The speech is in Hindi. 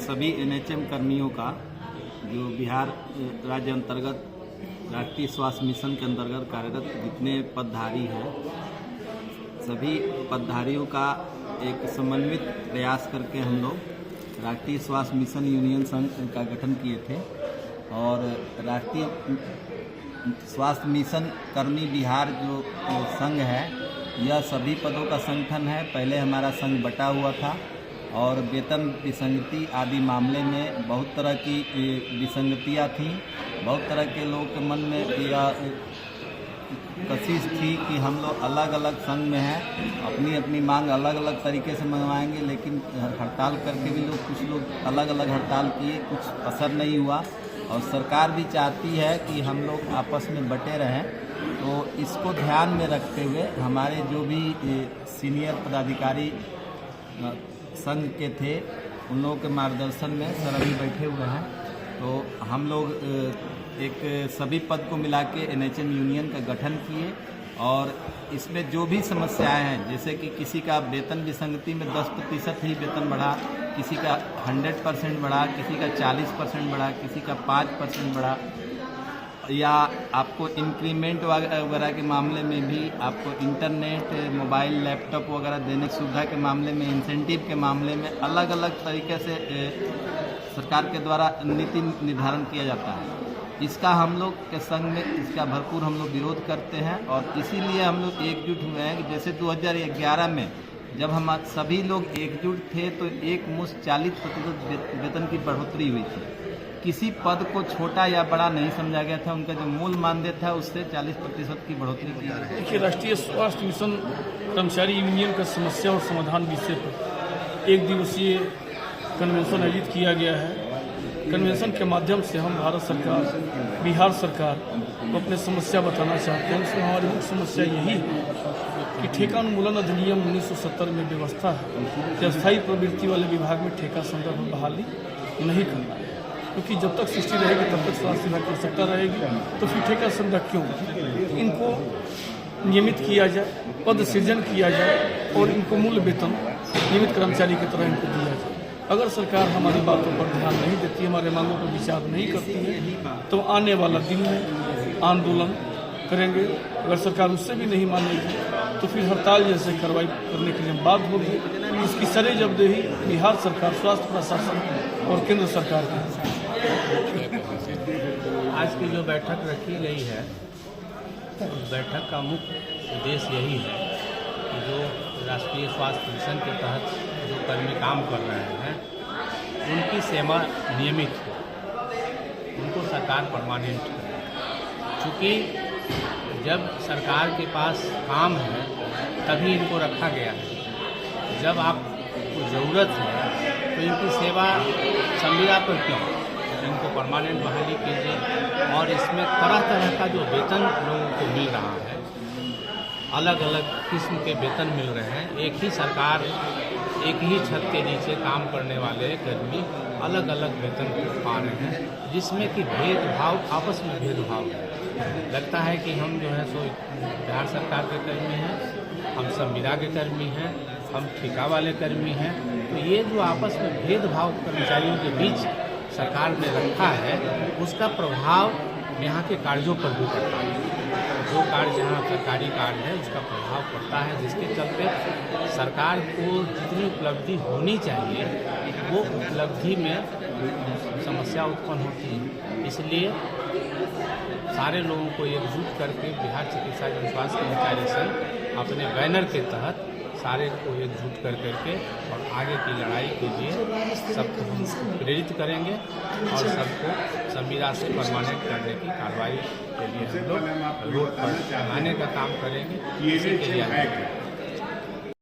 सभी एनएचएम कर्मियों का जो बिहार राज्य अंतर्गत राष्ट्रीय स्वास्थ्य मिशन के अंतर्गत कार्यरत जितने पदधारी हैं सभी पदधारियों का एक समन्वित प्रयास करके हम लोग राष्ट्रीय स्वास्थ्य मिशन यूनियन संघ का गठन किए थे और राष्ट्रीय स्वास्थ्य मिशन कर्मी बिहार जो संघ है यह सभी पदों का संगठन है। पहले हमारा संघ बटा हुआ था और वेतन विसंगति आदि मामले में बहुत तरह की विसंगतियाँ थीं। बहुत तरह के लोगों के मन में यह कोशिश थी कि हम लोग अलग अलग संघ में हैं, अपनी अपनी मांग अलग अलग तरीके से मंगवाएंगे, लेकिन हड़ताल करके भी कुछ लोग अलग अलग हड़ताल किए, कुछ असर नहीं हुआ और सरकार भी चाहती है कि हम लोग आपस में बटे रहें। तो इसको ध्यान में रखते हुए हमारे जो भी सीनियर पदाधिकारी संघ के थे उन लोगों के मार्गदर्शन में सर अभी बैठे हुए हैं। तो हम लोग एक सभी पद को मिला के एनएचएम यूनियन का गठन किए और इसमें जो भी समस्याएं हैं, जैसे कि किसी का वेतन विसंगति में 10% ही वेतन बढ़ा, किसी का 100% बढ़ा, किसी का 40% बढ़ा, किसी का 5% बढ़ा, या आपको इंक्रीमेंट वगैरह के मामले में भी आपको इंटरनेट, मोबाइल, लैपटॉप वगैरह देने की सुविधा के मामले में, इंसेंटिव के मामले में अलग अलग तरीके से सरकार के द्वारा नीति निर्धारण किया जाता है। इसका हम लोग के संघ में इसका भरपूर हम लोग विरोध करते हैं और इसीलिए हम लोग एकजुट हुए हैं कि जैसे 2011 में जब हम सभी लोग एकजुट थे तो एक मुश्त 40% वेतन की बढ़ोतरी हुई थी। किसी पद को छोटा या बड़ा नहीं समझा गया था, उनका जो मूल मानदेय था उससे 40% की बढ़ोतरी की गई। देखिए, राष्ट्रीय स्वास्थ्य मिशन कर्मचारी यूनियन का समस्या और समाधान विषय पर 1 दिवसीय कन्वेंशन आयोजित किया गया है। कन्वेंशन के माध्यम से हम भारत सरकार, बिहार सरकार को अपने समस्या बताना चाहते हैं। उसमें हमारी मुख्य समस्या यही है कि ठेका उन्मूलन अधिनियम 1970 में व्यवस्था है कि अस्थायी प्रवृत्ति वाले विभाग में ठेका संदर्भ बहाली नहीं करना है, क्योंकि जब तक सृष्टि रहेगी तब तक स्वास्थ्य विभाग की आवश्यकता रहेगी। तो फिर ठेका संग्रह क्यों? इनको नियमित किया जाए, पद सृजन किया जाए और इनको मूल वेतन नियमित कर्मचारी की तरह इनको दिया जाए। अगर सरकार हमारी बातों पर ध्यान नहीं देती, हमारे मांगों पर विचार नहीं करती है, तो आने वाला दिन में आंदोलन करेंगे। अगर सरकार उससे भी नहीं मानेगी तो फिर हड़ताल जैसे कार्रवाई करने के लिए हम बाध्य होंगे। इसकी सरे जवाबदेही बिहार सरकार, स्वास्थ्य प्रशासन और केंद्र सरकार की। आज की जो बैठक रखी गई है, उस बैठक का मुख्य उद्देश्य यही है कि जो राष्ट्रीय स्वास्थ्य मिशन के तहत जो कर्मी काम कर रहे हैं उनकी सेवा नियमित हो, उनको सरकार परमानेंट करे। चूँकि जब सरकार के पास काम है तभी इनको रखा गया है। जब आपको ज़रूरत है तो इनकी सेवा संविदा पर क्यों? इनको परमानेंट बहाली कीजिए। और इसमें तरह तरह का जो वेतन लोगों को मिल रहा है, अलग अलग किस्म के वेतन मिल रहे हैं। एक ही सरकार, एक ही छत के नीचे काम करने वाले कर्मी अलग अलग वेतन पा रहे हैं, जिसमें कि भेदभाव, आपस में भेदभाव है। लगता है कि हम जो है सो बिहार सरकार के कर्मी हैं, हम संविदा के कर्मी हैं, हम ठेका वाले कर्मी हैं। तो ये जो आपस में भेदभाव कर्मचारियों के बीच सरकार ने रखा है, उसका प्रभाव यहाँ के कार्यों पर भी पड़ता है। जो कार्य जहाँ सरकारी कार्य है उसका प्रभाव पड़ता है, जिसके चलते सरकार को जितनी उपलब्धि होनी चाहिए वो उपलब्धि में समस्या उत्पन्न होती है। इसलिए सारे लोगों को एकजुट करके बिहार चिकित्सा एवं स्वास्थ्य कर्मचारी संघ अपने बैनर के तहत सारे को एकजुट कर करके और आगे की लड़ाई के लिए सबको हम प्रेरित करेंगे और सबको संविदा से परमानेंट करने की कार्रवाई के लिए हम लोग रोड पर आने का काम करेंगे। इसी के लिए